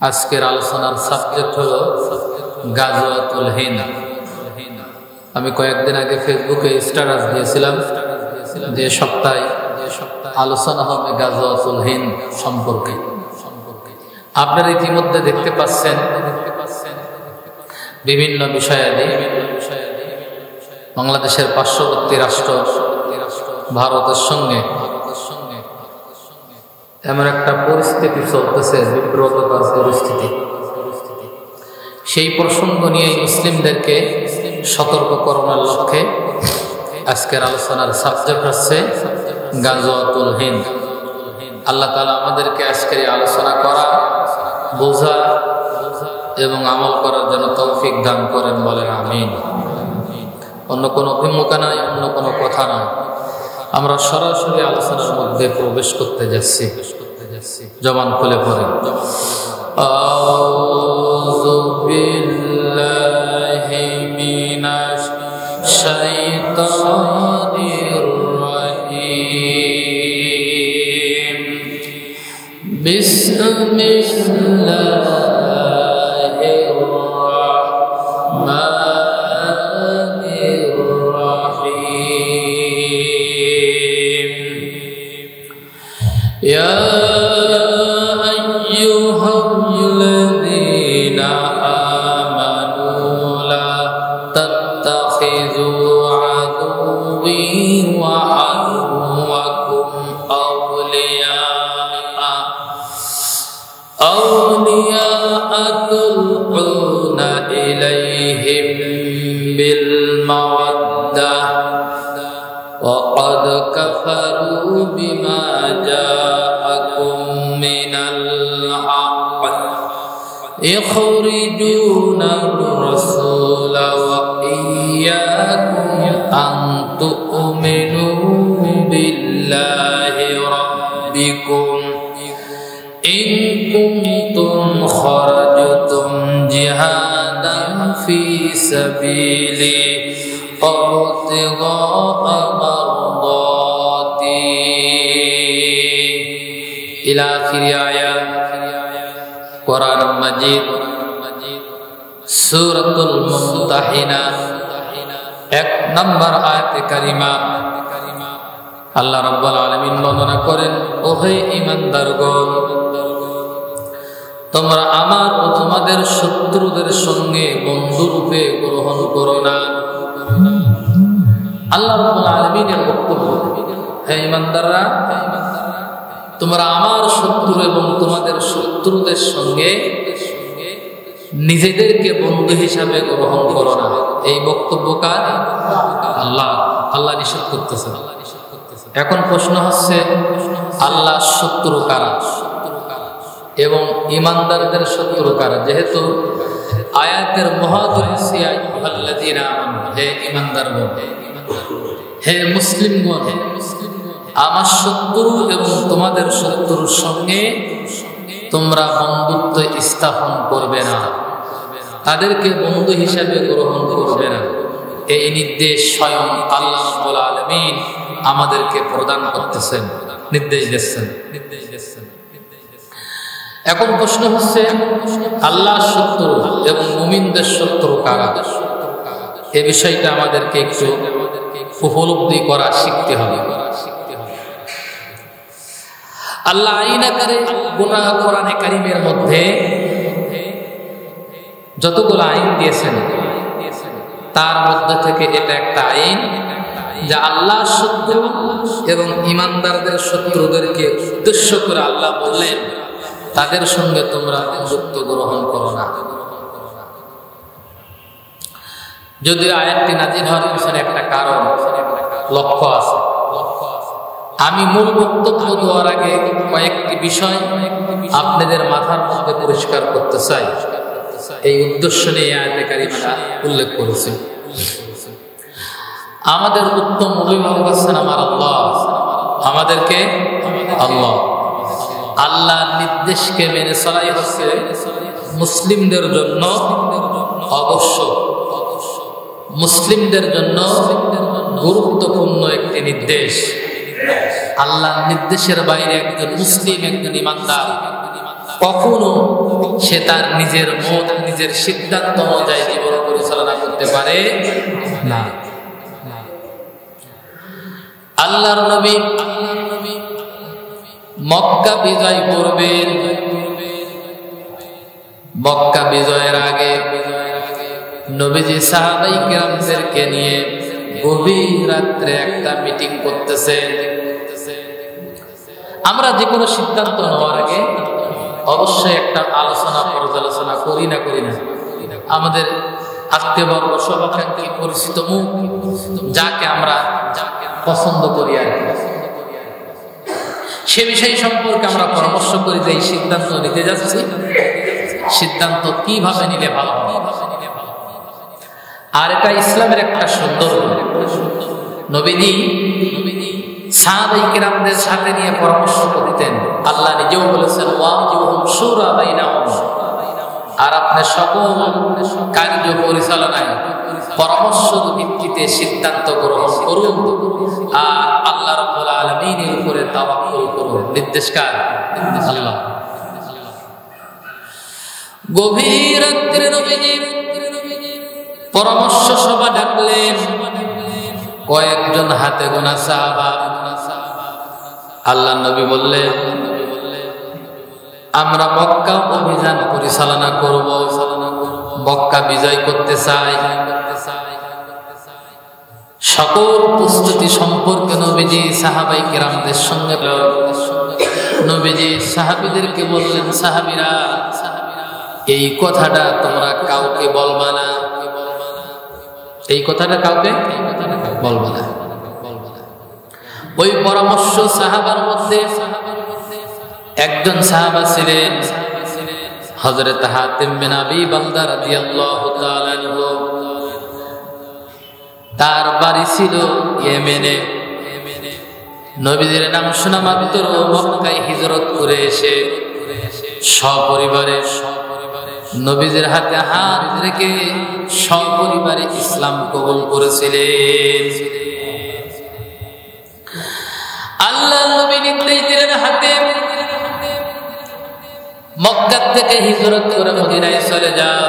আজকের আলোচনার সাবজেক্ট হলো গাজওয়াতুল হিন্দ। আমি কয়েকদিন আগে ফেসবুকে স্ট্যাটাস দিয়েছিলাম যে সপ্তাহে আলোচনা হবে গাজওয়াতুল হিন্দ সম্পর্কে। আপনারা ইতিমধ্যে দেখতে পাচ্ছেন বিভিন্ন বিষয়াদি বাংলাদেশের পার্শ্ববর্তী রাষ্ট্র ভারতের সঙ্গে এমন একটা পরিস্থিতি চলতেছে, বিব্রতকর পরিস্থিতি। সেই প্রসঙ্গ নিয়ে মুসলিমদেরকে সতর্ক করণের লক্ষ্যে আজকের আলোচনার সাবজেক্ট হচ্ছে গাজওয়াতুল হিন্দ। আল্লাহ তাআলা আমাদেরকে আজকের এই আলোচনা করা, বোঝা এবং আমল করার জন্য তৌফিক দান করেন, বলেন আমিন। অন্য কোনো অভিমুখ নয়, অন্য কোনো কথা নয়, আমরা সরাসরি আলোচনার মধ্যে প্রবেশ করতে যাচ্ছি। জবান খুলে পড়ে আউযু বিল্লাহি মিনাশ শাইতানির রাজীম। বিসমিল্লাহির রাহমানির রাহিম। ইয়া আইয়ুহাল্লাযীনা আমানু লা তাত্তাখিযু আদুওয়ি ওয়া আদুওয়াকুম আউলিয়া তুলকুনা ইলাইহিম বিল মাওয়াদ্দাহ ওয়া ক্বাদ কাফারু বিমা জাআকুম মিনাল হক ইখরিজুনার রাসূলা ওয়া ইয়্যাকুম আন তু'মিনু বিল্লাহি রাব্বিকুম ইন কুনতুম খারাজতুম জিহাদান ফি সাবিলি ইবতিগা মারদাতি ইলা আখির আয়াত। কোরআন মাজিদ সূরাতুল মুমতাহিনা 1 নম্বর আয়াতে কারিমা আল্লাহ রাব্বুল আলামিন বর্ণনা করেন, ওহে ঈমানদারগণ, তোমরা আমার ও তোমাদের শত্রুদের সঙ্গে বন্ধুরূপে গ্রহণ করো না। আল্লাহ রাব্বুল আলামিনের বক্তব্য, হে ঈমানদাররা, তোমরা আমার শত্রু এবং তোমাদের শত্রুদের সঙ্গে নিজেদেরকে বন্ধু হিসাবে গ্রহণ করো না। এই বক্তব্য কার? আল্লাহ নিষেধ করতেছেন। এখন প্রশ্ন হচ্ছে, আল্লাহ শত্রু কারা এবং ঈমানদারদের শত্রু কারা? যেহেতু আয়াতের মহাদুরসি আইয়ুহাল্লাযীনা আমানু, হে ঈমানদারগণ, হে মুসলিমগণ, আমার শত্রু এবং তোমাদের শত্রুর সঙ্গে তোমরা বন্ধুত্ব স্থাপন করবে না, তাদেরকে বন্ধু হিসাবে গ্রহণ করবে না। এই নির্দেশ স্বয়ং আল্লাহ রাব্বুল আলামিন আমাদেরকে প্রদান করতেছেন, নির্দেশ দিচ্ছেন। এখন প্রশ্ন হচ্ছে, আল্লাহ শত্রু এবং মুমিনদের শত্রু কারা? এই বিষয়টা আমাদেরকে একটু উপলব্ধি করা শিখতে হবে। আল্লাহ আইন আকারে কোরআনে কারীমের মধ্যে যতগুলো আইন দিয়েছেন, তার মধ্যে থেকে এটা একটা আইন যা আল্লাহ শত্রু এবং ঈমানদারদের শত্রুদেরকে উদ্দেশ্য করে আল্লাহ বললেন, তাদের সঙ্গে তোমরা বন্ধুত্ব গ্রহণ করো না। যদি আয়াতটি নাযিল হওয়ার পিছনে একটা কারণ, লক্ষ্য আছে। আমি মূল বক্তব্য দেওয়ার আগে কয়েকটি বিষয় আপনাদের মাথার মধ্যে পরিষ্কার করতে চাই। এই উদ্দেশ্য নিয়ে আয়াতে কারিমা উল্লেখ করেছে। আমাদের উত্তম অভিভাবক আছেন আমার আল্লাহ, আমাদেরকে আল্লাহর নির্দেশকে মেনে চলাই হচ্ছে মুসলিমদের জন্য অবশ্য, মুসলিমদের জন্য গুরুত্বপূর্ণ একটি নির্দেশ। আল্লাহর নির্দেশের বাইরে একজন মুসলিম, একজন ঈমানদার কখনো সে তার নিজের মত নিজের সিদ্ধান্ত অনুযায়ী জীবন পরিচালনা করতে পারে না। আল্লাহর নবী মক্কা বিজয় করবেন। মক্কা বিজয়ের আগে নবীজি সাহাবায়ে কেরামদেরকে নিয়ে গভীর রাত্রে একটা মিটিং করতেছে। আমরা যে কোনো সিদ্ধান্ত নেওয়ার আগে অবশ্যই একটা আলোচনা পর্যালোচনা করি না আমাদের আত্মীয়বর্গ শুভাকাঙ্ক্ষী পরিচিত মুখ যাকে আমরা পছন্দ করি আর কি, সে বিষয় সম্পর্কে আমরা পরামর্শ করি যে এই সিদ্ধান্ত নিতে যাচ্ছি, সিদ্ধান্ত কিভাবে নিলে ভালো হবে। আর এটা ইসলামের একটা সুন্দর নবীজি সাহাবায়ে কেরামদের সাথে নিয়ে পরামর্শ করতেন। আল্লাহ নিজেও বলেছেন ওয়াজিবুহুম শুরা বাইনাহুম, আর আপনি সকল কার্য পরিচালনায় পরামর্শের ভিত্তিতে সিদ্ধান্ত গ্রহণ করুন আর আল্লাহ রাব্বুল আলামিনের উপরে তাওয়াক্কুল করুন। নির্দেশকার আল্লাহ। গভীর রাত্রে নবীজি পরামর্শ সভা ডাকলেন। কয়েকজন হাতে গোনা সাহাবা। আল্লাহ নবী বললেন আমরা মক্কা অভিযান পরিচালনা করব, মক্কা বিজয় করতে চাই। সকল প্রস্তুতি সম্পর্কে নবীজি সাহাবায়ে কেরামদের সঙ্গে নবীজি সাহাবীদেরকে বললেন, সাহাবীরা এই কথাটা তোমরা কাউকে বলবা না, এই কথাটা কাউকে বলবা না। ওই পরামর্শ সাহাবার মধ্যে একজন সাহাবা ছিলেন হযরত হাতিম বিন আবি বালদা রাদিয়াল্লাহু তাআলা আনহু। তার বাড়ি ছিল ইয়েমেনে। নবীজির নাম শোনা মাত্র মক্কায় হিজরত করে এসে সপরিবারে নবীজির হাতে হাত রেখে সপরিবারে ইসলাম কবুল করেছিলেন। আল্লাহ নবী নির্দেশ দিলেন হাতে মক্কা থেকে হিজরত করে মদিনায় চলে যাও।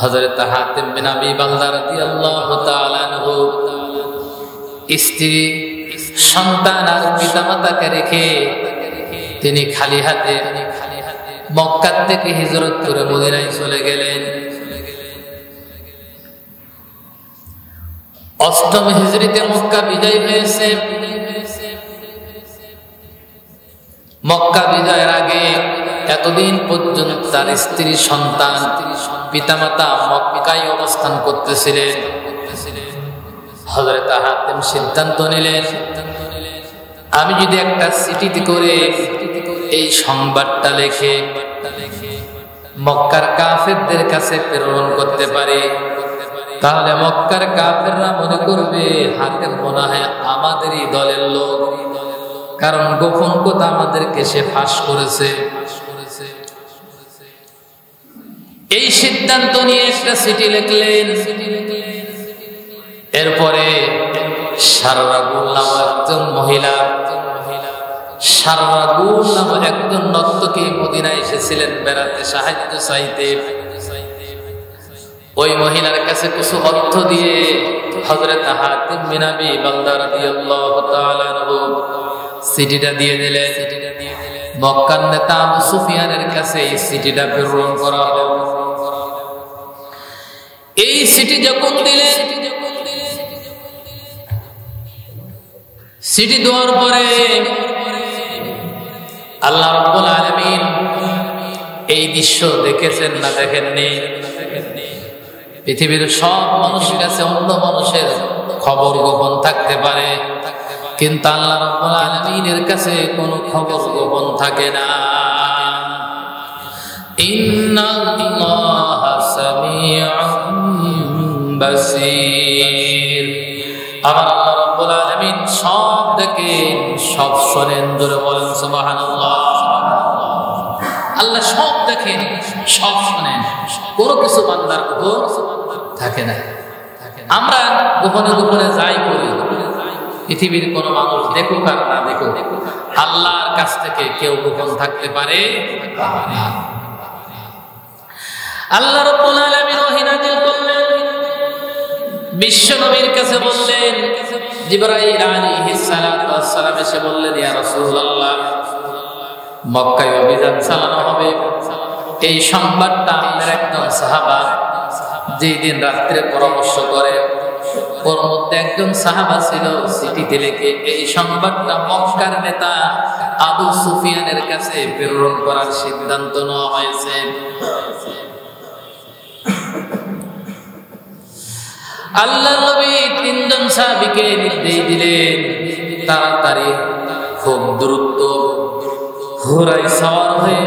হযরত হাতিম বিন আবি বালদা রাদিয়াল্লাহু তাআলা আনহু স্ত্রী সন্তান আর পিতামাতাকে রেখে তিনি খালি হাতে মক্কা থেকে হিজরত করে মদিনায় চলে গেলেন। অষ্টম হিজরিতে মক্কা বিজয় হয়েছে। মক্কা বিজয়ের আগে এতদিন পর্যন্ত তার স্ত্রী সন্তান পিতামাতা মক্কায় অবস্থান করতেছিলেন। হযরত হাতিম সিদ্ধান্ত নিলেন আমি যদি একটা চিঠিতে করে এই সংবাদটা লিখে মক্কার কাফেরদের কাছে প্রেরণ করতে পারি তাহলে মক্কার কাফেররা মনে করবে হাতিম মনে হয় আমাদেরই দলের লোক, কারণ গোপন কথা আমাদেরকে সে ফাঁস করেছে। এই সিদ্ধান্ত নিয়ে একটা চিঠি লিখলেন। এরপরে সাররাগুল নামক একজন মহিলা, সাররাগুল নামক একজন নর্তকী মদিনায় এসেছিলেন বেড়াতে সাহায্য চাইতে। ওই মহিলার কাছে কিছু অর্থ দিয়ে হযরত হাতিম বিন আবি বালদা রাদিয়াল্লাহু তাআলা আনহু চিঠিটা দিয়ে দিলেন। মক্কার নেতা আবু সুফিয়ানের কাছে এই চিঠিটা প্রেরণ করা হলো। এই চিঠি যখন দিলেন, চিঠি দেওয়ার পরে আল্লাহ রাব্বুল আলামিন এই দৃশ্য দেখেছেন না দেখেননি? পৃথিবীর সব মানুষের কাছে অন্য মানুষের খবর গোপন থাকতে পারে, কিন্তু আল্লাহ রাব্বুল আলামিনের কাছে কোনো খবর গোপন থাকে না। ইন্নাল্লাহা সামিউন বাসীর। আমার আল্লাহ রাব্বুল আলামিন সব দেখেন, সব শোনেন। জোরে বলেন সুবহানাল্লাহ। আল্লাহ সব দেখেন, সব শোনেন, কোনো কিছু বান্দার গোপন থাকে না। আমরা গোপনে গোপনে যাই করি, পৃথিবীর কোন মানুষ দেখুক আর না দেখুক, আল্লাহর কাছ থেকে কেউ গোপন থাকতে পারে না। আল্লাহ রাব্বুল আলামিন ওহী নাযিল করলেন, বিশ্ব নবীর কাছে বললেন, জিবরাইল আলাইহিস সালাতু ওয়াস সালাম এসে বললেন, ইয়া রাসূলুল্লাহ, মক্কায় অভিযান চালানো হবে। এই সংবাদটা আপনার একজন সাহাবা যেই দিন রাত্রে পরামর্শ করে, ওর মধ্যে একজন সাহাবা ছিল, চিঠিতে লিখে এই সংবাদটা মক্কার নেতা আবু সুফিয়ানের কাছে প্রেরণ করার সিদ্ধান্ত নেওয়া হয়েছে। আল্লাহ নবী তিনজন সাহাবীকে নির্দেশ দিলেন, তাড়াতাড়ি খুব দ্রুত ঘোড়ায় সওয়ার হয়ে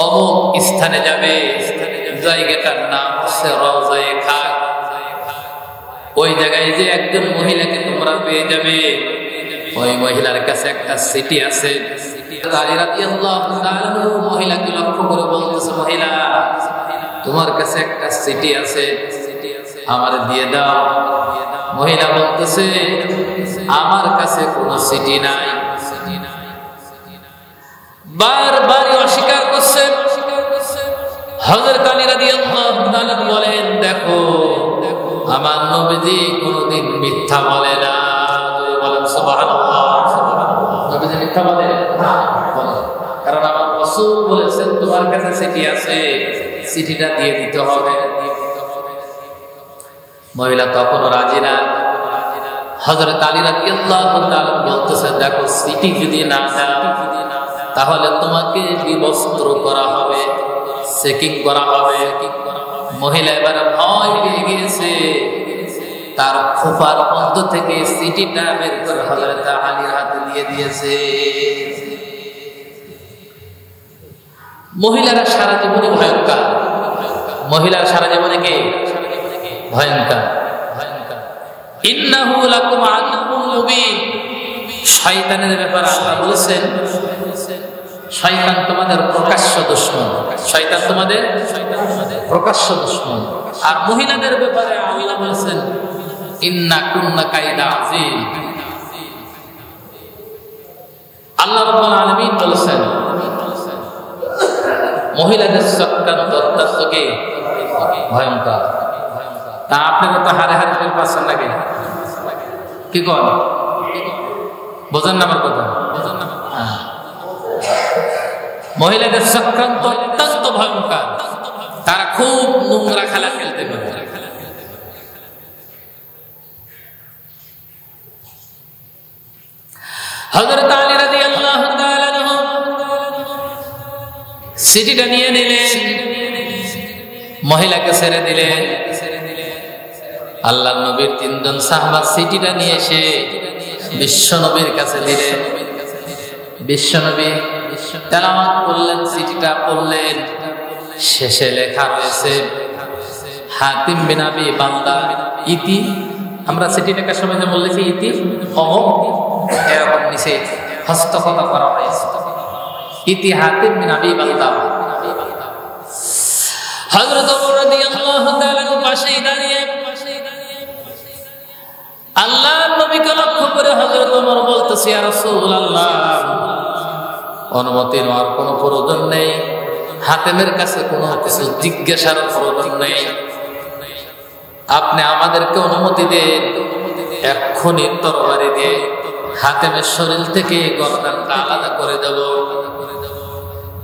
অমুক স্থানে যাবে, জায়গাটার নাম হচ্ছে রওজায়ে খাক। ওই জায়গায় যে একজন মহিলাকে তোমরা পেয়ে যাবে, ওই মহিলার কাছে একটা চিঠি আছে। আলী রাদিয়াল্লাহু তাআলা মহিলাকে লক্ষ্য করে বলতেছে, মহিলা, তোমার কাছে একটা চিঠি আছে, আমার দিয়ে দাও। মহিলা বলতেছে, আমার কাছে কোনো চিঠি নাই। বারবার অস্বীকার করছে। হযরত আলী রাদিয়াল্লাহু তাআলা বলেন, দেখো, আমার নবীজি কোনদিন মিথ্যা বলে না। বলেন সুবহানাল্লাহ। নবীজি মিথ্যা বলে না, কারণ আমার রাসূল বলেছেন তোমার কাছে চিঠি আছে, চিঠিটা দিয়ে দিতে হবে। মহিলা তখনও রাজি না। হযরত আলী রাদিয়াল্লাহু তাআলা বলতেছে, দেখো, চিঠি যদি না দাও তাহলে তোমাকে বিবস্ত্র করা হবে, চেকিং করা হবে। মহিলা এবার ভয় পেয়ে গিয়েছে, তার খোপার মধ্য থেকে চিঠিটা বের করে হযরত আলীর হাতে দিয়ে দিয়েছে। মহিলারা সারা জীবনে ভয়ঙ্কর, মহিলার সারা জীবনে কি ভয়ঙ্কর। ইন্নাহু লাকুম আদুউম মুবিন। শয়তানের ব্যাপারে আল্লাহ বলেছেন, শয়তান তোমাদের প্রকাশ্য দুশমন। শয়তান তোমাদের প্রকাশ্য দুশমন। আর মহিলাদের ব্যাপারে আল্লাহ বলেছেন, ইন্না কুন্না কাইদা আযীম। আল্লাহ রাব্বুল আলামিন বলেছেন, মহিলাদের চক্রান্ত অত্যন্ত কি ভয়ঙ্কর। তা আপনারা তো হারে হারে টের পাচ্ছেন নাকি? কি কর বোঝেন না আমার কথা? মহিলাদের চক্রান্ত অত্যন্ত ভয়ঙ্কর। তারা খুব নোংরা খেলা খেলতে পারে। হযরত আলী রাদিয়াল্লাহু তাআলা আনহু চিঠিটা নিয়ে নিলেন, মহিলাকে ছেড়ে দিলেন। আল্লাহর নবীর তিনজন সাহাবা চিঠিটা নিয়ে এসে বিশ্ব নবীর কাছে দিলেন। বিশ্ব নবী তেলাওয়াত করলেন, চিঠিটা পড়লেন। শেষে লেখা রয়েছে, হাতিম বিন আবি বালতা ইতি। আমরা চিঠি লেখার সময় যে বলেছি ইতি এরকম নিচে হস্তক্ষেপ করা হয়েছে, ইতি হাতিম বিন আবি বালতা। হযরত ওমর রাদিয়াল্লাহু তাআলা পাশেই দাঁড়িয়ে আল্লাহর নবীকে লক্ষ্য করে হযরত ওমর বলতেছে, ইয়া রাসূলুল্লাহ, অনুমতি নেওয়ার কোনো প্রয়োজন নেই, হাতেমের কাছে কোনো কিছু জিজ্ঞাসার প্রয়োজন নেই, আপনি আমাদেরকে অনুমতি দেন, এক্ষুনি তরবারি দিয়ে হাতেমের শরীর থেকে গর্দানটা আলাদা করে দেব।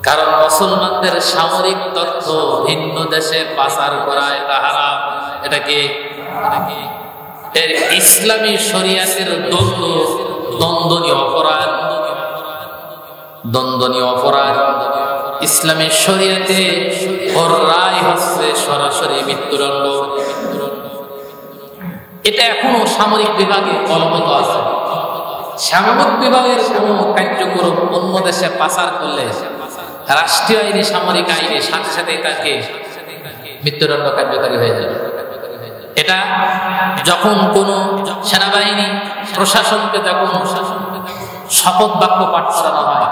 কারণ মুসলমানদের সামরিক তথ্য ভিন্ন দেশে পাচার করা এটা হারাম। এটা কি এর ইসলামী শরিয়াতের দণ্ডনীয় অপরাধ, দণ্ডনীয় অপরাধ। ইসলামী শরিয়াতে ওর রায় হচ্ছে সরাসরি মৃত্যুদণ্ড। এটা এখনো সামরিক বিভাগে বলবৎ আছে। সামরিক বিভাগের কোনো কার্যক্রম অন্য দেশে পাচার করলে রাষ্ট্রীয় আইনে, সামরিক আইনে সাথে সাথে তাকে মৃত্যুদণ্ড কার্যকারী হয়ে যাবে। এটা যখন কোন সেনাবাহিনী প্রশাসনকে যখন শপথ বাক্য পাঠ করানো হয়,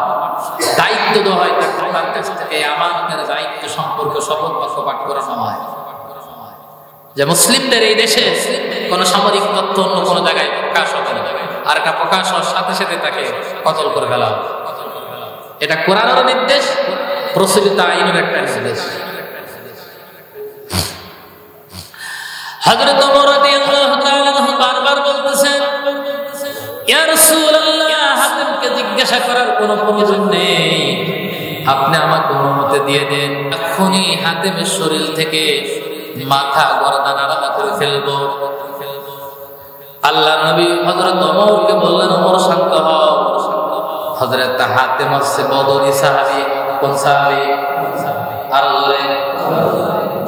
দায়িত্ব দেওয়া হয়, তার কাছ থেকে আমানতের দায়িত্ব সম্পর্কে শপথ বাক্য পাঠ করানো হয় যে মুসলিমদের এই দেশে কোন সামরিক তথ্য অন্য কোনো জায়গায় প্রকাশ হবে না। আর এটা প্রকাশ হওয়ার সাথে সাথে তাকে কতল করে ফেলা হবে। এটা কোরআনের নির্দেশ, প্রচলিত আইনের একটা নির্দেশ। হযরত ওমর রাদিয়াল্লাহু তাআলা বারবার বলতেছেন, ইয়া রাসূলুল্লাহ, হাতেমকে জিজ্ঞাসা করার কোনো প্রয়োজন নেই, আপনি আমাকে অনুমতি দিয়ে দেন, এখনই হাতেমের শরীর থেকে মাথা গর্দান আলাদা করে ফেলবো। আল্লাহ নবী হযরত ওমরকে বললেন, ওমর শান্ত হও। হযরত হাতেম হচ্ছে বদরি সাহাবী। কোন সাহাবী?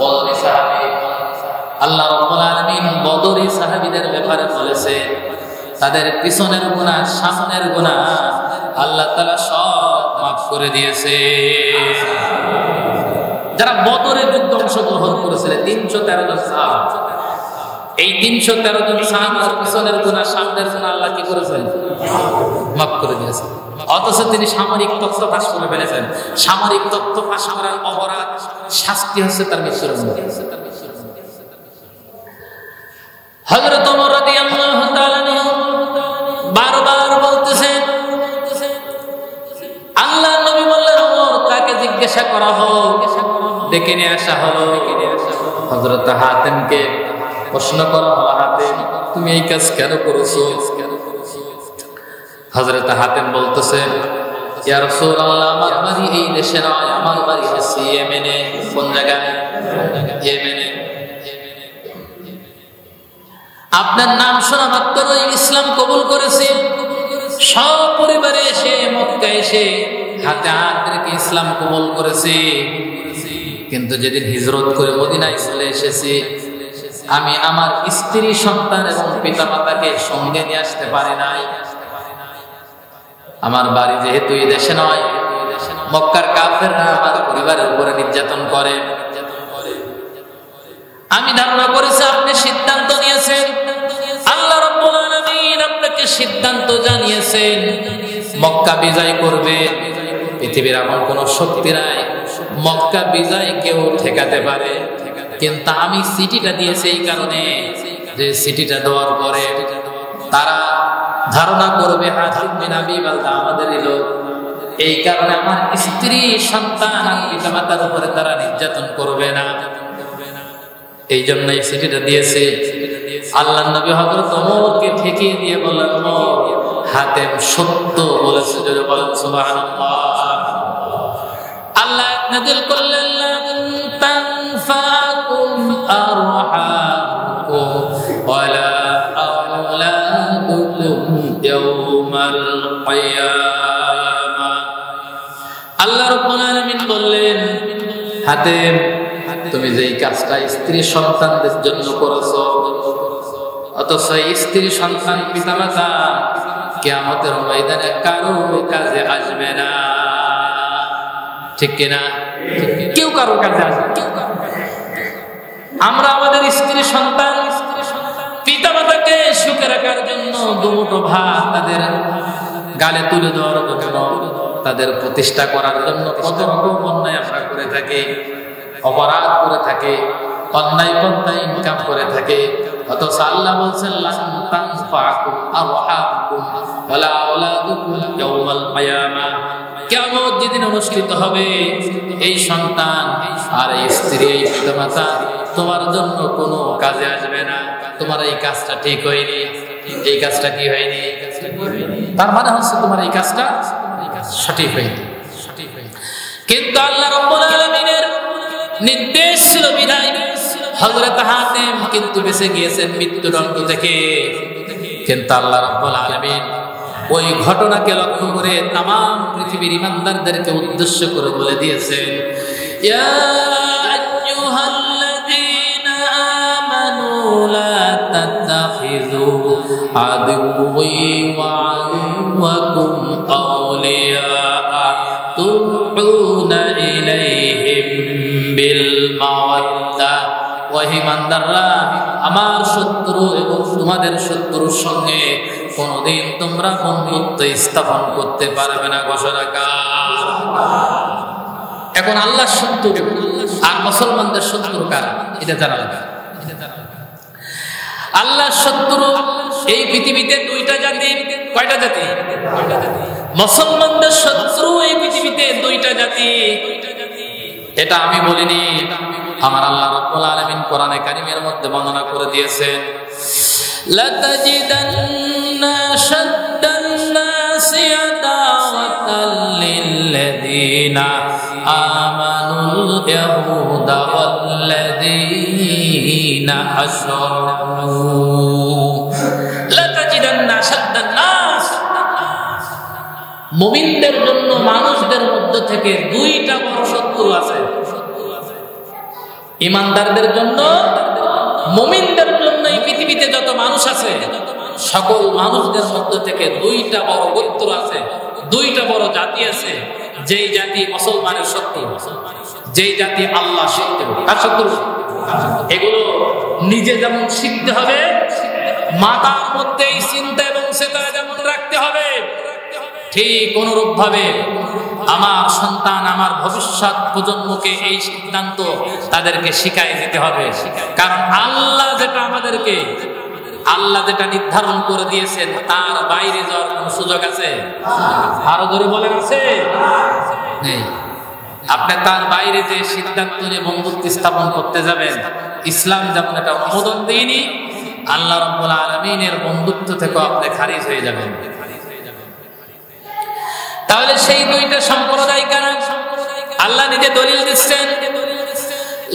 বদরি সাহাবী। আল্লাহ রাব্বুল আলামিন বদরি সাহাবীদের ব্যাপারে বলেছে, তাদের পিছনের গুনাহ, সামনের গুনাহ আল্লাহ তাআলা সব মাফ করে দিয়েছে। যারা বদরের যুদ্ধে অংশগ্রহণ করেছিলেন 313 জন সাহাবা, এই 313 জন সাহাবার পিছনের গুনাহ, সামনের গুনাহ আল্লাহ কি করেছেন? মাফ করে দিয়েছেন। অথচ তিনি সামরিক তথ্য ফাঁস করে ফেলেছেন। সামরিক তথ্য ফাঁস করার অপরাধ, শাস্তি হচ্ছে তার মৃত্যুদণ্ড। হযরত ওমর রাদিয়াল্লাহু তাআলা বারবার বলতেছেন, আল্লাহ নবী বললেন, ওমর তাকে জিজ্ঞাসা করা হোক। ডেকে নিয়ে আসা হলো। হযরত হাতেমকে প্রশ্ন করা হলো, হাতেম তুমি এই কাজ কেন করেছো? হযরত হাতেম বলতেছেন, ইয়া রাসূলুল্লাহ, আমার বাড়ি এই দেশে নয়, আমার বাড়ি হচ্ছে ইয়েমেনে। কোন জায়গায়? ইয়েমেনে। আপনার নাম শোনা মাত্রই ইসলাম কবুল করেছে। সব পরিবারে এসে মক্কা এসে হাতে হাত রেখে ইসলাম কবুল করেছে। কিন্তু যেদিন হিজরত করে মদিনায় চলে এসেছি, আমি আমার স্ত্রী, সন্তান এবং পিতামাতাকে সঙ্গে নিয়ে আসতে পারি নাই। আমার বাড়ি যেহেতু এই দেশে নয়, মক্কার কাফেররা আমার পরিবারের উপরে নির্যাতন করে। আমি ধারণা করেছি আপনি সিদ্ধান্ত নিয়েছেন, আল্লাহ রাব্বুল আলামিন আপনাকে সিদ্ধান্ত জানিয়েছেন মক্কা বিজয় করবে। পৃথিবীর এমন কোন শক্তি নাই মক্কা বিজয় কেউ ঠেকাতে পারে। কিন্তু আমি সিটিটা দিয়েছি এই কারণে যে সিটিটা দেওয়ার পরে তারা ধারণা করবে হাতিম বিন আবি বালতা আমাদেরই লোক। এই কারণে আমার স্ত্রী, সন্তান আর পিতামাতার উপরে তারা নির্যাতন করবে না। এই জন্য এই সিটিটা দিয়েছে। আল্লাহ নবী হযরত ওমরকে ঠেকিয়ে দিয়ে বললেন, ওমর, হাতেম সত্য বলেছে। যদি বলেন সুবহানাল্লাহ। আল্লাহ নাযিল করলেন, লান তানফাকুম আরহামকুম ওয়ালা আওলাদুকুম ইয়াওমাল কিয়ামা। আল্লাহ রাব্বুল আলামিন বললেন, হাতেম, তুমি যেই কাজটা স্ত্রী সন্তানদের জন্য করেছো, অথচ স্ত্রী সন্তান পিতামাতা কিয়ামতের ময়দানে কারো কাজে আসবে না। ঠিক কিনা? কেউ কারো কাজে আসবে। আমরা আমাদের স্ত্রী সন্তান পিতামাতাকে সুখে রাখার জন্য দুমুঠো ভাত তাদের গালে তুলে দেওয়ার জন্য, তাদের প্রতিষ্ঠা করার জন্য কত রকম অন্যায় আমরা করে থাকি, অপরাধ করে থাকে, অন্যায় পন্থায় ইনকাম করে থাকে। অথচ আল্লাহ বলছেন, লান তানফাকুম আরহামকুম ওয়ালা আওলাদুকুম ইয়াওমাল কিয়ামা। কিয়ামত যেদিন অনুষ্ঠিত হবে, এই সন্তান আর এই স্ত্রী, এই পিতামাতা তোমার জন্য কোনো কাজে আসবে না। তোমার এই কাজটা ঠিক হয়নি, এই কাজটা কি হয়নি, তার মানে হচ্ছে তোমার এই কাজটা সঠিক হয়নি। কিন্তু আল্লাহ রাব্বুল আলামিনের নির্দেশ ছিল বিধায় হযরত হাতেম কিন্তু বেঁচে গিয়েছেন মৃত্যুদণ্ড থেকে। কিন্তু আল্লাহ রাব্বুল আলামিন ওই ঘটনাকে লক্ষ্য করে তাম পৃথিবীর ঈমানদারদেরকে উদ্দেশ্য করে বলে দিয়েছেন, ইয়া আইয়ুহাল্লাযীনা আমানু লা তাত্তাখিযু আদুওয়ি ওয়া আদুওয়াকুম আওলিয়া তুলকুনা ইলাইহিম বিল মাওয়াদ্দা। ওহে ঈমানদাররা, আমার শত্রু এবং তোমাদের শত্রুর সঙ্গে কোনদিন তোমরা বন্ধুত্ব স্থাপন করতে পারবে না। ঘোষণা কার? এখন আল্লাহর শত্রু আর মুসলমানদের শত্রু কারা, এটা জানা লাগবে। আল্লাহর শত্রু এই পৃথিবীতে দুইটা জাতি। কয়টা জাতি? মুসলমানদের শত্রু এই পৃথিবীতে দুইটা জাতি। এটা আমি বলিনি, আমার আল্লাহ রাব্বুল আলামিন কোরআনে কারীমের মধ্যে বর্ণনা করে দিয়েছেন। লাতাজিদান্না শাদ্দান নাসি আদাওয়াতাল লিল্লাযীনা আমানুল ইয়াহুদা ওয়াল্লাযীনা আশরাকু। লাতাজিদান্না শাদ্দান নাস, মুমিনদের জন্য মানুষদের মধ্য থেকে দুইটা বড় শত্রু আছে। ঈমানদারদের জন্য, মুমিনদের জন্য এই পৃথিবীতে যত মানুষ আছে সকল মানুষদের মধ্য থেকে দুইটা বড় গোত্র আছে, দুইটা বড় জাতি আছে। যেই জাতি মুসলমানের শত্রু, যেই জাতি আল্লাহ শত্রু। কার শত্রু? এগুলো নিজে যেমন শিখতে হবে, মাথার মধ্যে এই চিন্তা এবং চেতনা যেমন রাখতে হবে, ঠিক অনুরূপ ভাবে আমার সন্তান, আমার ভবিষ্যৎ প্রজন্মকে এই সিদ্ধান্ত তাদেরকে শিখাই দিতে হবে। কারণ আল্লাহ যেটা আমাদেরকে, আল্লাহ যেটা নির্ধারণ করে দিয়েছেন তার বাইরে যাওয়ার কোনো সুযোগ আছে? আরো ধরে বলেন, আছে? নেই। আপনি তার বাইরে যে সিদ্ধান্ত নিয়ে বন্ধুত্ব স্থাপন করতে যাবেন, ইসলাম যেমন এটা অনুমোদন দেয়নি, আল্লাহ রাব্বুল আলামিনের বন্ধুত্ব থেকে আপনি খারিজ হয়ে যাবেন। তাহলে সেই দুইটা সম্প্রদায় কারা? আল্লাহ নিজে দলিল দিচ্ছেন,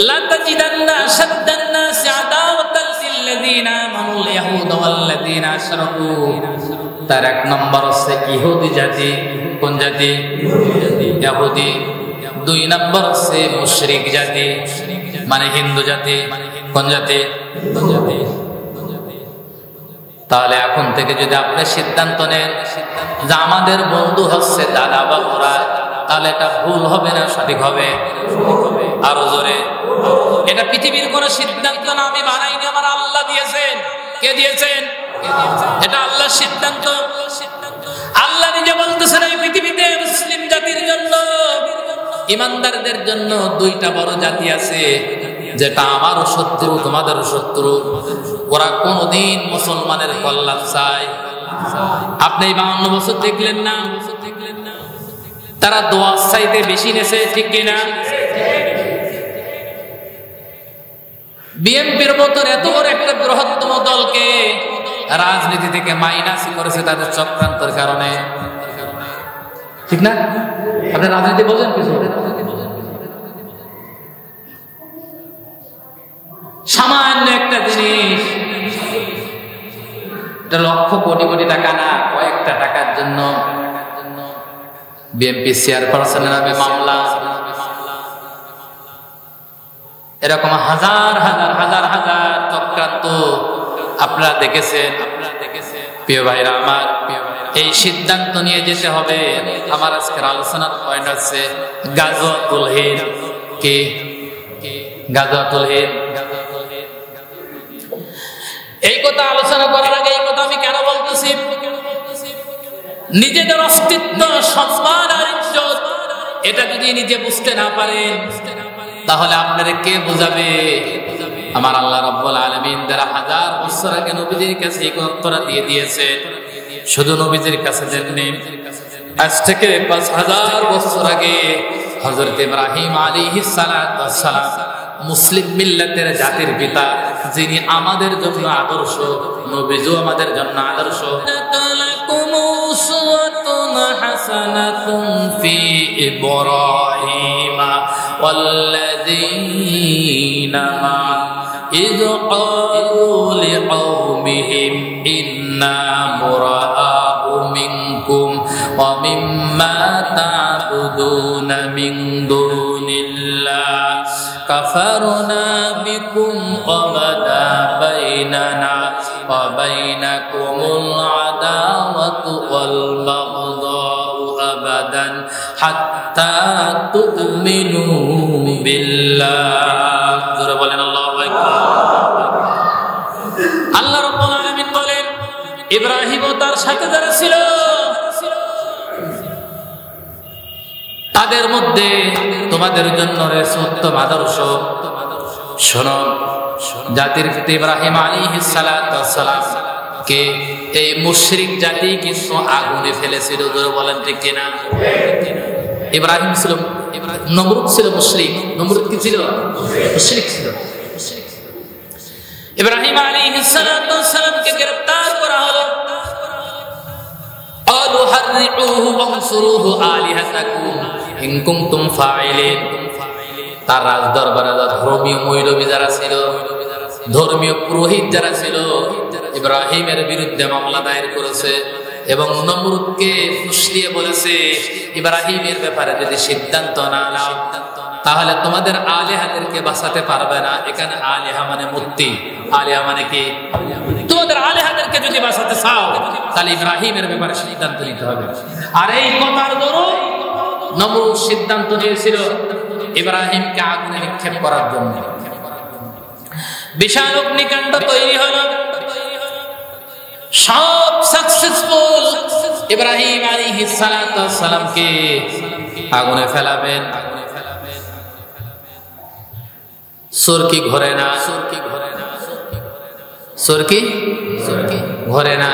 লাতাজিদান্না শাদ্দান নাসি আদাওয়াতাল লিল্লাযীনা আমানুল ইয়াহুদা ওয়াল্লাযীনা আশরাকু। তার এক নম্বর হচ্ছে ইহুদি জাতি। কোন জাতি? ইহুদি। দুই নম্বর হচ্ছে মুশরিক জাতি, মানে হিন্দু জাতি। কোন জাতি? তাহলে এখন থেকে যদি আপনি সিদ্ধান্ত নেন যে আমাদের বন্ধু হচ্ছে দাদা বাবুরা, তাহলে এটা ভুল হবে না সঠিক হবে? আরো জোরে। এটা পৃথিবীর কোন সিদ্ধান্ত না, আমি বানাইনি, আমার আল্লাহ দিয়েছেন। কে দিয়েছেন? এটা আল্লাহর সিদ্ধান্ত। আল্লাহ নিজে বলতেছেন এই পৃথিবীতে মুসলিম জাতির জন্য, ঈমানদারদের জন্য দুইটা বড় জাতি আছে, যেটা আমারও শত্রু, তোমাদেরও শত্রু। ওরা কোনদিন মুসলমানের কল্যাণ চায়। আপনি 52 বছর দেখলেন না, তারা দোয়া চাইতে বেশি নেছে, ঠিক কিনা? বিএনপির মতন এত বড় একটা বৃহত্তম দলকে রাজনীতি থেকে মাইনাস করেছে তাদের চক্রান্তের কারণে, ঠিক না? আপনি রাজনীতি বোঝেন কিছু? সামান্য একটা জিনিস, এটা লক্ষ কোটি কোটি টাকা না, কয়েকটা টাকার জন্য বিএনপি চেয়ারপারসনের নামে মামলা, এরকম হাজার হাজার হাজার হাজার চক্রান্ত আপনারা দেখেছেন। প্রিয় ভাইরা আমার, এই সিদ্ধান্ত নিয়ে যেতে হবে। আমার আজকের আলোচনার পয়েন্ট হচ্ছে গাজওয়াতুল হিন্দ। কি গাজওয়াতুল হিন্দ? এই কথা আলোচনা করার আগে এই কথা আমি কেন বলতেছি? নিজেদের অস্তিত্ব, সম্মান আর ইজ্জত এটা যদি নিজে বুঝতে না পারেন, তাহলে আপনারা কে বোঝাবে? আমার আল্লাহ রাব্বুল আলামিন যারা হাজার বছর আগে নবীজির কাছে এই উত্তর দিয়ে দিয়েছে, শুধু নবীজির কাছে দেননি, আজ থেকে 5000 বছর আগে হযরত ইব্রাহিম আলাইহিস সালাতু ওয়াস সালাম, মুসলিম মিল্লাতের জাতির পিতা, যিনি আমাদের জন্য আদর্শ, নবীজু আমাদের জন্য আদর্শ। হাসানাতুন ফি ইব্রাহিম ওয়াল্লাযীনা ইয ক্বালু লিকওমিহিম ইন্না বুরাআউ মিনকুম ওয়া মিম্মা তা'বুদুনা মিন দুনিল্লাহ কাফারনা বিকুম ওয়া বাদা বাইনানা ওয়া বাইনাকুমুল আদাওয়াতু ওয়াল বাগদাউ আবাদান হাত্তা তু'মিনু বিল্লাহ। জোরে বলেন আল্লাহু আকবার। আল্লাহ রাব্বুল আলামিন বলেন, ইব্রাহিম ও তার সাথে যারা ছিল তাদের মধ্যে তোমাদের জন্য রয়েছে উত্তম আদর্শ। শোনো, জাতির পিতা ইব্রাহিম আলাইহিস সালাতু ওয়াস সালাম কে এই মুশরিক জাতি কিন্তু আগুনে ফেলেছিল। জোরে বলেন ঠিক কিনা? ইব্রাহিম ছিল, নমরুদ ছিল মুশরিক। নমরুদ কি ছিল? মুশরিক ছিল। ইব্রাহিম আলাইহিস সালাতু ওয়াস সালামকে গ্রেফতার করা হলো। আলু হাররিউহু ওয়ানসুরুহু আলিহাতাকুম ইন কুনতুম ফাইলিন। তার রাজ দরবারে ধর্মীয় মৌলবী যারা ছিল, ধর্মীয় পুরোহিত যারা ছিল, ইব্রাহিমের বিরুদ্ধে মামলা দায়ের করেছে এবং নমরুদকে ফুসলিয়ে বলেছে, ইব্রাহিমের ব্যাপারে যদি সিদ্ধান্ত না নাও তাহলে তোমাদের আলেহাদেরকে বাঁচাতে পারবে না। এখানে আলেহা মানে মূর্তি, আলেহা মানে কি? তোমাদের আলেহাদেরকে যদি বাঁচাতে চাও তাহলে ইব্রাহিমের ব্যাপারে সিদ্ধান্ত নিতে হবে। আর এই কথার দরুন নমরুদ সিদ্ধান্ত নিয়েছিল ইব্রাহিমকে আগুনে নিক্ষেপ করার জন্য। বিশাল অগ্নিকাণ্ড তৈরি হলো, সব সাকসেসফুল। ইব্রাহিম আলাইহিস সালাতু ওয়াস সালামকে আগুনে ফেলাবেন। সুরকি ঘরে না, সুরকি ঘরে না,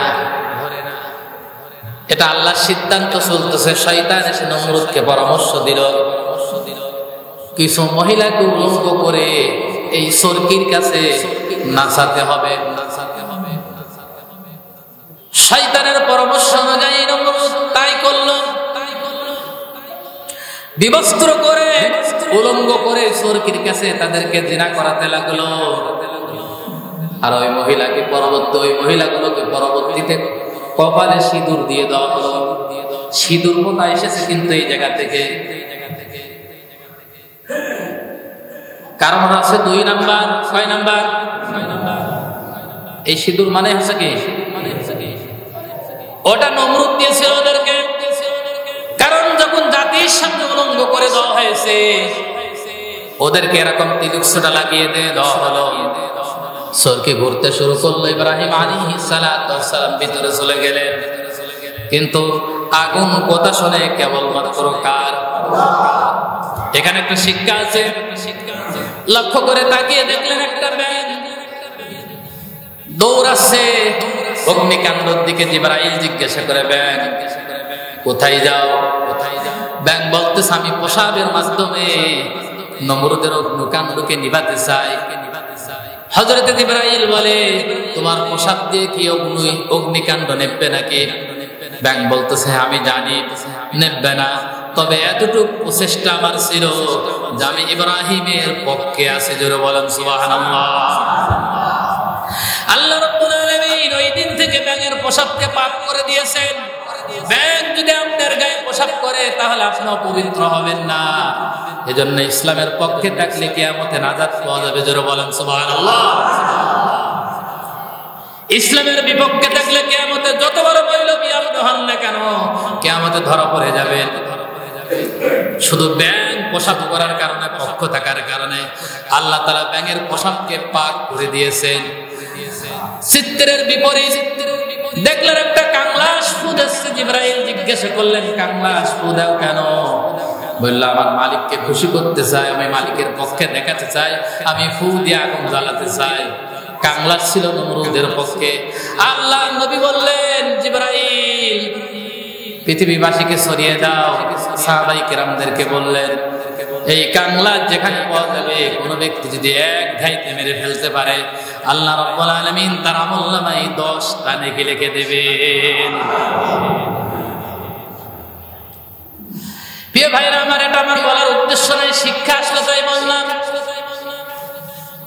এটা আল্লাহর সিদ্ধান্ত চলতেছে। শয়তান এসে নমরুদকে পরামর্শ দিল, কিছু মহিলাকে উলঙ্গ করে এই সরকির কাছে নাচাতে হবে। শয়তানের পরামর্শ অনুযায়ী নমরুদ তাই করল। বিবস্ত্র করে উলঙ্গ করে সরকির কাছে তাদেরকে জিনা করাতে লাগলো। আর ওই মহিলাগুলোকে পরবর্তীতে কপালে সিঁদুর দিয়ে দেওয়া হলো। সিঁদুর পোতা এসেছে কিন্তু এই জায়গা থেকে। কারণ আছে 2 নাম্বার, 6 নাম্বার। এই সিঁদুর মানে হচ্ছে কি? ওটা নমরুদ দিয়েছিল ওদেরকে। কারণ যখন জাতির সামনে উলঙ্গ করে দেওয়া হয়েছে, ওদেরকে এরকম তিলুকসটা লাগিয়ে দেওয়া হলো। সরকে ঘুরতে শুরু করলো। ইব্রাহিম আলাইহিস সালাতু ওয়াস সালাম ভিতরে চলে গেলেন, কিন্তু আগুন কথা শুনে কেবলমাত্র কার? এখানে একটা শিক্ষা আছে। লক্ষ্য করে তাকিয়ে দেখলেন একটা ব্যাঙ দৌড়াচ্ছে অগ্নিকাণ্ডের দিকে। জিবরাইল জিজ্ঞাসা করে, ব্যাঙ কোথায় যাও? ব্যাঙ বলতেছে, আমি প্রসাবের মাধ্যমে নমরুদের অগ্নিকাণ্ডকে নিভাতে চাই। হযরত জিবরাইল বলে, তোমার প্রসাব দিয়ে কি অগ্নিকাণ্ড নেবে নাকি? ব্যাঙ বলতেছে, আমি জানি নেবে না, তবে এতটুকু প্রচেষ্টা আমার ছিল যে আমি ইব্রাহিমের পক্ষে আছি। জোরে বলেন সুবহানাল্লাহ। আল্লাহ রাব্বুল আলামিন ওই দিন থেকে ব্যাঙের প্রসাবকে পাক করে দিয়েছেন। ব্যাঙ যদি আপনার গায়ে প্রসাব করে তাহলে আপনিও পবিত্র হবেন না। এজন্য ইসলামের পক্ষে থাকলে কিয়ামতে নাজাত পাওয়া যাবে। জোরে বলেন সুবহানাল্লাহ। ইসলামের বিপক্ষে থাকলে কিয়ামতে যত বড় মৌলবী আপনি হন না কেন, কিয়ামতে ধরা পড়ে যাবেন। শুধু ব্যাঙ প্রসাব করার কারণে, পক্ষ থাকার কারণে আল্লাহ তাআলা ব্যাঙের প্রসাবকে পাক করে দিয়েছেন। চিত্রের বিপরীত দেখলেন একটা কাংলাস ফু দিচ্ছে। জিবরাইল জিজ্ঞাসা করলেন, কাংলাস ফু দাও কেন? বলল, আমার মালিককে খুশি করতে চাই, আমি মালিকের পক্ষে দেখাতে চাই, আমি ফু দিয়ে আগুন জ্বালাতে চাই। কাংলাস ছিল নমরুদের পক্ষে। আল্লাহ নবী বললেন, জিবরাইল পৃথিবীবাসীকে সরিয়ে দাও। সাহাবায়ে কেরামদেরকে বললেন, এই কাংলাস যেখানে পাওয়া যাবে, কোন ব্যক্তি যদি এক ধাইতে মেরে ফেলতে পারে, আল্লাহ রাব্বুল আলামিন তার আমলনামায় 10টা নেকি লিখে দেবেন। প্রিয় ভাইরা আমার, এটা আমার বলার উদ্দেশ্য নয়, শিক্ষা আসলে তাই বললাম।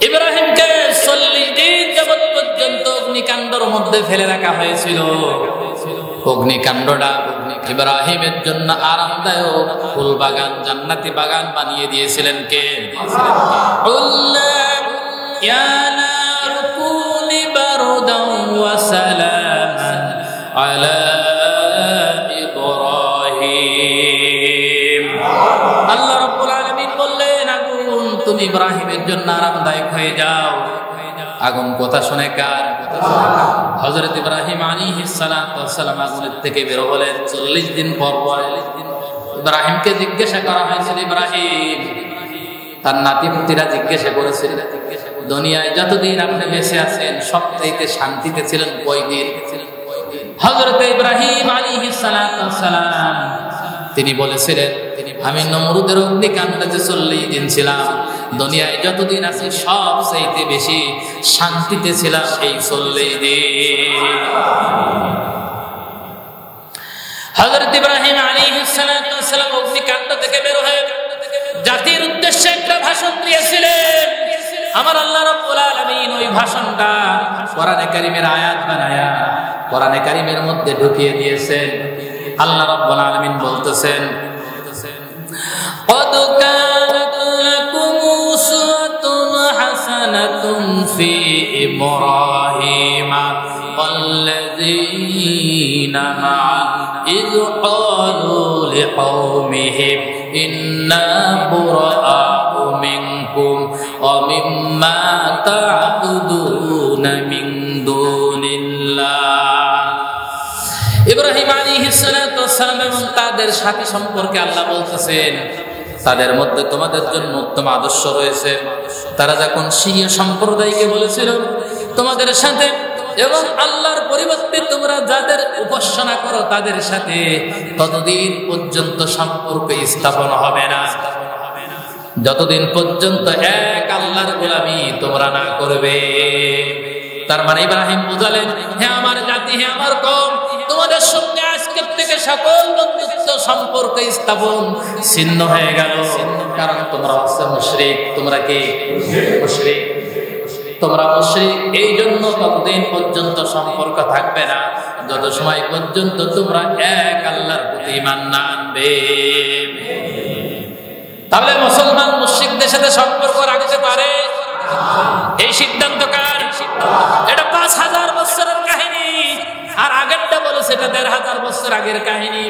ইব্রাহিমকে 40 দিন যাবত পর্যন্ত অগ্নিকাণ্ডের মধ্যে ফেলে রাখা হয়েছিল। অগ্নিকাণ্ডটা ইব্রাহিমের জন্য আরামদায়ক ফুল বাগান, জান্নাতি বাগান বানিয়ে দিয়েছিলেন কে? ইয়া নারু কুনি বারদান ওয়া সালামান আলা ইব্রাহিম। আল্লাহ রাব্বুল আলামিন বললেন, আগুন তুমি ইব্রাহিমের জন্য আরামদায়ক হয়ে যাও। আগুন কথা শুনে কার? হযরত ইব্রাহিম আলাইহিস সালাতু ওয়াস সালাম আগুনের থেকে বের হলেন। 40 দিন পর ইব্রাহিমকে জিজ্ঞাসা করা হয়েছিল, ইব্রাহিম তার নাতি পুতিরা জিজ্ঞাসা করেছিল, দুনিয়ায় যতদিন আপনি বেঁচে আছেন সবচাইতে শান্তিতে ছিলেন কয়দিন? হযরত ইব্রাহিম আলাইহিস সালাম তিনি বলেছিলেন, আমি নমরুদের অগ্নিকাণ্ডে 40 দিন ছিলাম, দুনিয়ায় যতদিন আছি সবচাইতে বেশি শান্তিতে ছিলাম এই 40 দিন। হযরত ইব্রাহিম আলাইহিস সালাম অগ্নিকাণ্ড থেকে বের হয়ে জাতির উদ্দেশ্যে একটা ভাষণ দিয়েছিলেন। আমার আল্লাহ রাব্বুল আলামিন ওই ভাষণটা কোরআনে কারীমের আয়াত বানায়া কোরআনে কারীমের মধ্যে ঢুকিয়ে দিয়েছেন। আল্লাহ রাব্বুল আলামিন বলতেছেন, قد كانت لكم أسوة حسنة في إبراهيم والذين معه إذ قالوا لقومهم إنا براء منكم ومما تعبدون من دون الله। ইব্রাহিম আলাইহিস সালাম এবং তাদের সাথী সম্পর্কে আল্লাহ বলতেছেন, তাদের মধ্যে তোমাদের জন্য উত্তম আদর্শ রয়েছে। তারা যখন শিয়া সম্প্রদায়কে বলেছিল তোমাদের সাথে এবং আল্লাহর পরিবর্তে তোমরা যাদের উপাসনা করো তাদের সাথে ততদিন পর্যন্ত সম্পর্ক স্থাপন হবে না, যতদিন পর্যন্ত এক আল্লাহর গোলামি তোমরা না করবে। তার মানে ইব্রাহিম বুঝালেন, হে আমার জাতি, হে আমার কওম, তোমাদের সঙ্গে আজকের থেকে সকল বন্ধুত্ব সম্পর্ক স্থাপন ছিন্ন হয়ে গেল, কারণ তোমরা হচ্ছে মুশরিক। তোমরা কি মুশরিক? তোমরা মুশরিক। এই জন্য ততদিন পর্যন্ত সম্পর্ক থাকবে না যত সময় পর্যন্ত তোমরা এক আল্লাহর প্রতি ঈমান না আনবে। তাহলে মুসলমান মুশরিকদের সাথে সম্পর্ক রাখতে পারে? এই সিদ্ধান্ত কার? এটা 5000 বছরের কাহিনী, আর আগেরটা বলেছে এটা 1500 বছর আগের কাহিনী।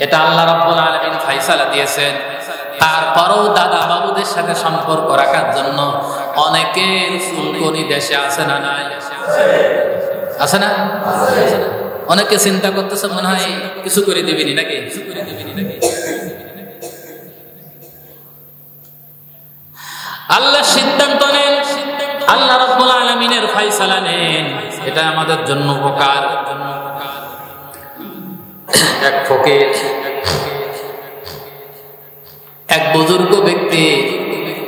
এটা আল্লাহ রাব্বুল আলামিন ফয়সালা দিয়েছেন। তারপরও দাদা বাবুদের সাথে সম্পর্ক রাখার জন্য অনেকের ফুলকনি দেশে আছে না নাই? আছে না? অনেকে চিন্তা করতেছে মনে হয় কিছু করে দিবিনি নাকি? আল্লাহ সিদ্ধান্ত নেন, আল্লাহ রাব্বুল আলামিনের ফয়সালা নেন, এটা আমাদের জন্য উপকার। এক ফকির, এক বুজুর্গ ব্যক্তি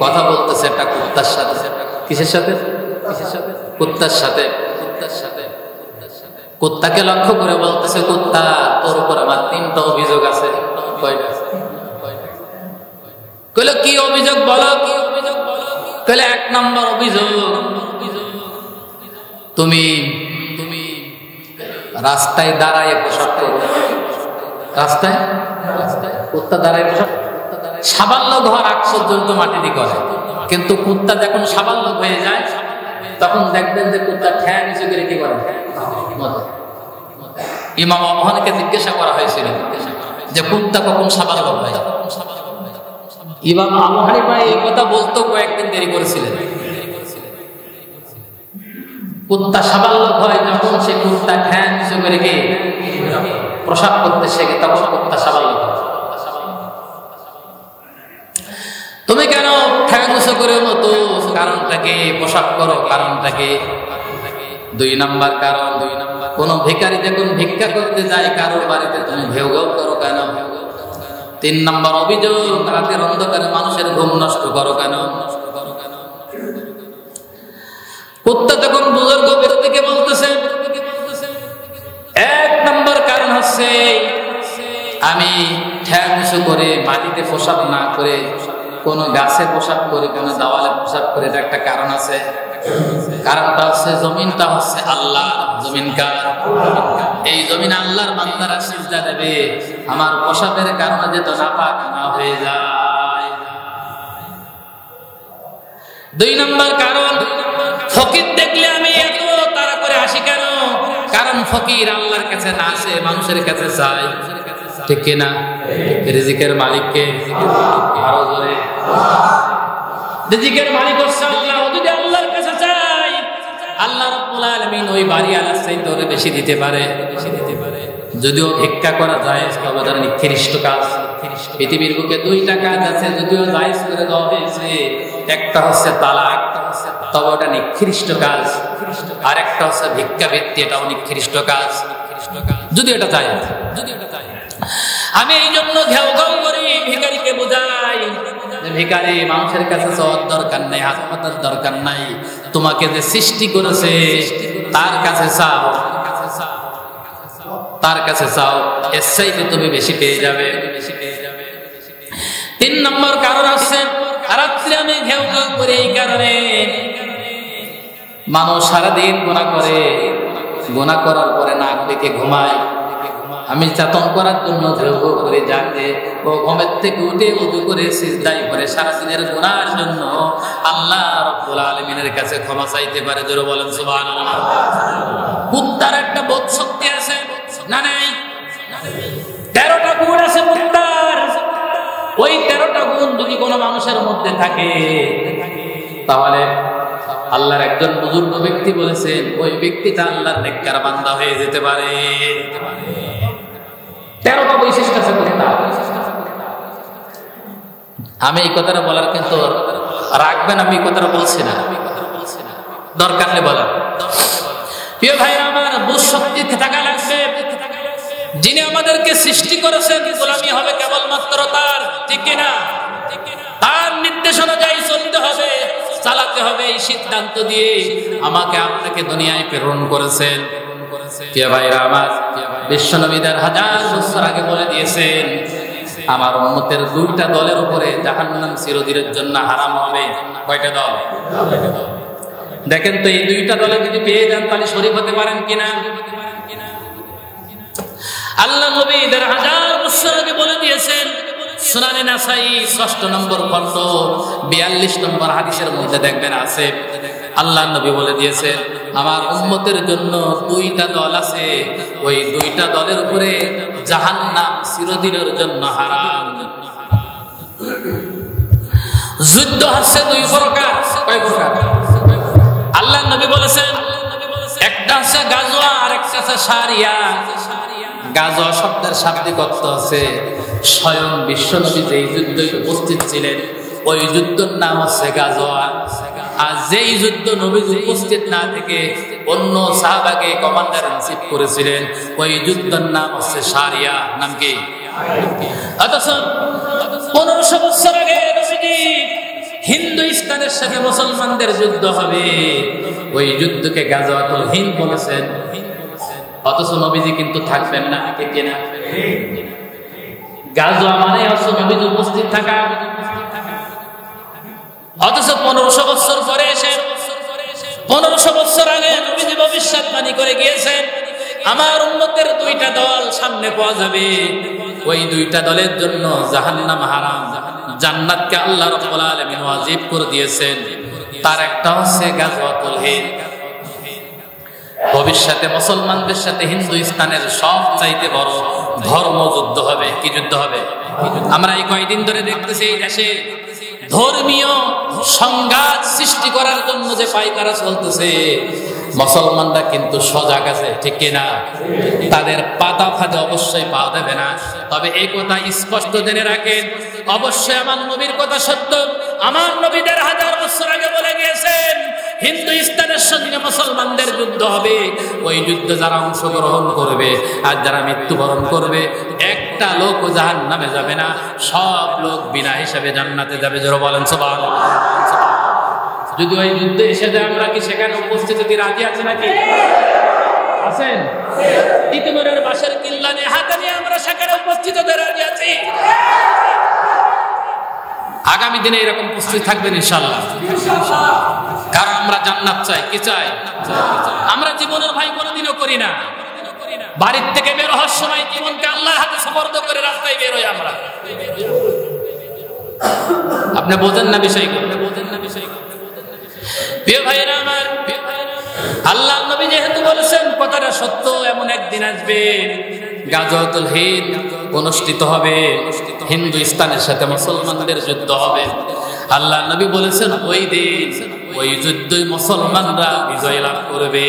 কথা বলতেছে একটা কুত্তার সাথে। কিসের সাথে? কুত্তার সাথে। কুত্তাকে লক্ষ্য করে বলতেছে, কুত্তা, তোর উপর আমার 3টা অভিযোগ আছে। কইলো, কি অভিযোগ বলো? কইলে, 1 নম্বর অভিযোগ, তুমি রাস্তায় দাঁড়ায় পোশাক করো। রাস্তায় কুত্তা দাঁড়ায় পোশাক, সাবাল্য ঘর আগ পর্যন্ত মাটি দিয়ে করে, কিন্তু কুত্তা যখন সাবাল্য হয়ে যায় তখন দেখবেন যে কুত্তা ঠ্যাং নিচে করে কি করে? ইমাম আবু হানিফাকে জিজ্ঞাসা করা হয়েছিল যে কুত্তা কখন সাবাল্য হয়? ইমাম আবু হানিফা এই কথা বলতো কয়েকদিন দেরি করেছিলেন। কুত্তা সাবাল্য হয় যখন সে কুত্তা ঠ্যাং নিচে করে কি প্রসাব করতে শেখে, তখন কুত্তা সাবাল্য হয়। তুমি কেন ঠ্যাং উঁচু করে মতো? কারণটাকে পোশাক করো, কারণটাকে। 2 নম্বর কারণ, কোন ভিখারি যখন ভিক্ষা করতে যায় কারোর বাড়িতে তুমি ঘেউ ঘেউ করো কেন? 3 নম্বর অভিযোগ, রাতের অন্ধকারে মানুষের ঘুম নষ্ট করো কেন? কুত্তা যখন বুজুর্গ ব্যক্তিকে বলতেছে 1 নম্বর কারণ হচ্ছে আমি ঠ্যাং উঁচু করে মাটিতে পোশাক না করে কোন গাছে পোশাক করে, কোন দেওয়ালে পোশাক করে, এটা একটা কারণ আছে। কারণটা হচ্ছে জমিনটা হচ্ছে আল্লাহ। জমিন কার? এই জমিন আল্লাহর বান্দারা সিজদা দেবে, আমার পোশাকের কারণে যেন নাপাক না হয়ে যায়। 2 নম্বর কারণ, ফকির দেখলে আমি এত তাড়া করে আসি কেন? কারণ ফকির আল্লাহর কাছে না আসে, মানুষের কাছে চায়। ঠিক কিনা? রিজিকের মালিককে আরো জোরে, রিজিকের মালিক হচ্ছে আল্লাহ। যদি আল্লাহর কাছে চাই, আল্লাহ রাব্বুল আলামিন ওই বাড়ি আলার চাইতে বেশি দিতে পারে। যদিও ভিক্ষা করা যায় তবে তার নিকৃষ্ট কাজ। পৃথিবীর বুকে দুইটা কাজ আছে, যদিও জায়েজ করে দেওয়া হয়েছে। একটা হচ্ছে তালাক, তবে ওটা নিকৃষ্ট কাজ। আর একটা হচ্ছে ভিক্ষাবৃত্তি, এটাও নিকৃষ্ট কাজ, যদি এটা চাই। আমি এই জন্য ঘেউ ঘেউ করি, ভিখারিকে বোঝাই যে ভিখারি, মানুষের কাছে চাওয়ার দরকার নাই, হাত পাতার দরকার নাই। তোমাকে যে সৃষ্টি করেছে তার কাছে চাও, তার কাছে চাও, এর চাইতে তুমি বেশি পেয়ে যাবে। 3 নম্বর কারণ আছে, রাত্রে আমি ঘেউ ঘেউ করি এই কারণে, মানুষ সারাদিন গুনাহ করে, গুনাহ করার পরে নাক ডেকে ঘুমায়। আমি চাতন করার জন্য ঘেউ ঘেউ করে জাগতে, ও ঘুমের থেকে উঠে ওযু করে সিজদায় করে সারাদিনের গুনাহের জন্য আল্লাহ রাব্বুল আলামিনের কাছে ক্ষমা চাইতে পারে। জোরে বলেন সুবহানাল্লাহ। কুত্তার একটা বোধ শক্তি আছে না নাই? 13টা গুণ আছে কুত্তার। ওই 13টা গুণ যদি কোনো মানুষের মধ্যে থাকে, তাহলে আল্লাহর একজন বুজুর্গ ব্যক্তি বলেছেন ওই ব্যক্তিটা আল্লাহর নেককার বান্দা হয়ে যেতে পারে। 13টা বৈশিষ্ট্য আছে কুত্তার। আমি এই কথাটা বলার কিন্তু রাখবেন, আমি এই কথাটা বলছি না, দরকার নেই বলার। প্রিয় ভাইরা আমার, বুঝ শক্তি থাকা লাগবে। যিনি আমাদেরকে সৃষ্টি করেছেন, গোলামি হবে কেবলমাত্র তার, ঠিক কিনা? তার নির্দেশ অনুযায়ী চলতে হবে, চালাতে হবে। এই সিদ্ধান্ত দিয়ে আমাকে আপনাকে দুনিয়ায় প্রেরণ করেছেন। প্রিয় ভাইরা আমার, বিশ্বনবী 1000 বছর আগে বলে দিয়েছেন আমার উম্মতের 2টা দলের উপরে জাহান্নাম চিরদিনের জন্য হারাম হবে। কয়টা দল? দেখেন তো, এই 2টা দলে যদি পেয়ে যান তাহলে শরীক হতে পারেন কিনা? আল্লাহ নবী 1000 বছর আগে বলে দিয়েছেন। সুনানে নাসাই 6 নম্বর খণ্ড 42 নম্বর হাদিসের মধ্যে দেখবেন আছে, আল্লাহ নবী বলে দিয়েছেন আমার উম্মতের জন্য 2টা দল আছে, ওই 2টা দলের উপরে জাহান্নাম চিরদিনের জন্য হারাম। যুদ্ধ হচ্ছে 2 প্রকার। কয় প্রকার? আল্লাহ নবী বলেছেন একটা হচ্ছে গাজওয়া আর একটা হচ্ছে সারিয়া। গাজওয়া শব্দের শাব্দিক অর্থ আছে স্বয়ং বিশ্বনবী যেই যুদ্ধে উপস্থিত ছিলেন ওই যুদ্ধের নাম হচ্ছে গাজওয়া। আর যেই যুদ্ধ নবী উপস্থিত না থেকে অন্য সাহাবাকে কমান্ডার ইন চিফ করেছিলেন ওই যুদ্ধের নাম হচ্ছে সারিয়া। নাম কি? অথচ 1500 বছর আগে নবীজি হিন্দুস্তানের সাথে মুসলমানদের যুদ্ধ হবে, ওই যুদ্ধকে গাজওয়াতুল হিন্দ বলেছেন। অথচ নবীজি কিন্তু থাকবেন না, ঠিক কিনা? গাজওয়া মানে হচ্ছে নবীজি উপস্থিত থাকা। অথচ 1500 বছর পরে এসে 1500 বছর আগে নবীজি ভবিষ্যৎবাণী করে গিয়েছেন আমার উম্মতের 2টা দল সামনে পাওয়া যাবে, ওই 2টা দলের জন্য জাহান্নাম হারাম, জান্নাতকে আল্লাহ রাব্বুল আলামিন ওয়াজিব করে দিয়েছেন। তার একটা হচ্ছে গাজওয়াতুল হিন্দ। ভবিষ্যতে মুসলমানদের সাথে হিন্দুস্তানের সবচাইতে বড় ধর্মযুদ্ধ হবে। কি যুদ্ধ হবে? আমরা এই কয়েকদিন ধরে দেখতেছি এই দেশে ধর্মীয় সংঘাত সৃষ্টি করার জন্য যে পায়তারা চলতেছে, মুসলমানরা কিন্তু সজাগ আছে, ঠিক কিনা? তাদের পাতা ফাঁদে অবশ্যই পা দেবে না। তবে এই কথা স্পষ্ট জেনে রাখেন, অবশ্যই আমার নবীর কথা সত্য। আমার নবী 1000 বছর আগে বলে গিয়েছেন হিন্দুস্তানের সঙ্গে মুসলমানদের যুদ্ধ হবে। ওই যুদ্ধে যারা অংশগ্রহণ করবে আর যারা মৃত্যুবরণ করবে, একটা লোক জাহান্নামে যাবে না, সব লোক বিনা হিসাবে জান্নাতে যাবে। যারা বলেন সুবহানাল্লাহ। যদি ওই যুদ্ধে এসে যায়, আমরা কি সেখানে উপস্থিত হতে রাজি আছি নাকি? আছেন? তিতুমিরের বাঁশের কিল্লা নিয়ে হাতে নিয়ে আমরা সেখানে উপস্থিত হতে রাজি আছি। আগামী দিনে এরকম উপস্থিত থাকবেন ইনশাআল্লাহ। কারণ আমরা জান্নাত চাই। কি চাই? আমরা জীবনের ভাই কোনোদিনও করি না। বাড়ির থেকে বের হওয়ার সময় জীবনকে আল্লাহর হাতে সুপর্দ করে রাস্তায় বের হই আমরা। আপনি বোঝেন না বিষয়গুলো? প্রিয় ভাইরা আমার, আল্লাহ নবী যেহেতু বলেছেন কথাটা সত্য, এমন একদিন আসবে গাজওয়াতুল হিন্দ অনুষ্ঠিত হবে, হিন্দুস্তানের সাথে মুসলমানদের যুদ্ধ হবে। আল্লাহ নবী বলেছেন ওই দিন ওই যুদ্ধই মুসলমানরা বিজয় লাভ করবে।